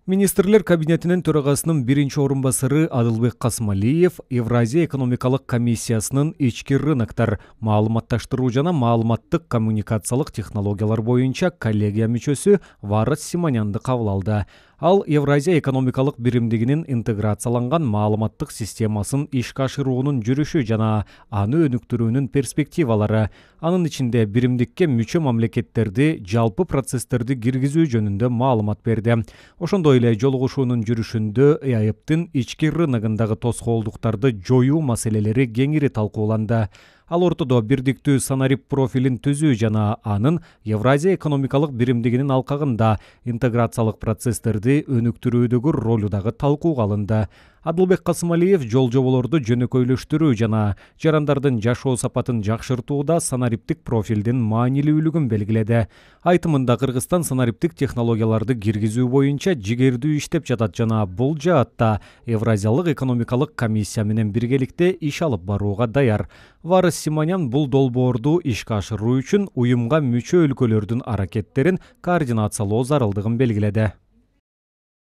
Министрлер кабинетинин төрагасынын биринчи орунбасары Адылбек Касымалиев Евразия экономикалык комиссиясынын ички рыноктор, маалыматташтыруу жана маалыматтык коммуникациялык технологиялар боюнча коллегия мүчөсү Варыс Симонянды кабыл алды. Ал Евразия экономикалык биримдигинин интеграцияланган маалыматтык системасын ишке ашыруунун жүрүшү жана аны өнүктүрүүнүн перспективалары, анын ичинде биримдикке мүчө мамлекеттерди жалпы процесстерди киргизүү жөнүндө маалымат берди. Ошондой эле жолугушуунун жүрүшүндө ЭАЭБтин ички рыногундагы тоскоолдуктарды жоюу маселелери кеңири талкууланды. Ал ортодо бирдиктүү санарип профилин түзүү жана анын Евразия экономикалык биримдигинин алкагында интеграциялык процесстерди өнүктүрүүдөгү ролу дагы талкууга алынды. Адылбек Касымалиев жол жоболорду жөнөкөйлөштүрүү жана жарандардын жашоо сапатын жакшыртууда санариптик профилдин маанилүүлүгүн белгиледи. Айтымында Кыргызстан санариптик технологияларды киргизүү боюнча жигердүү иштеп жатат жана бул жаатта Евразиялык экономикалык комиссия менен биргеликте иш алып барууга даяр. Варыс Симонян бул долбоорду ишке ашыруу үчүн уюмга мүчө өлкөлөрдүн аракеттерин координациялоо зарылдыгын белгиледи.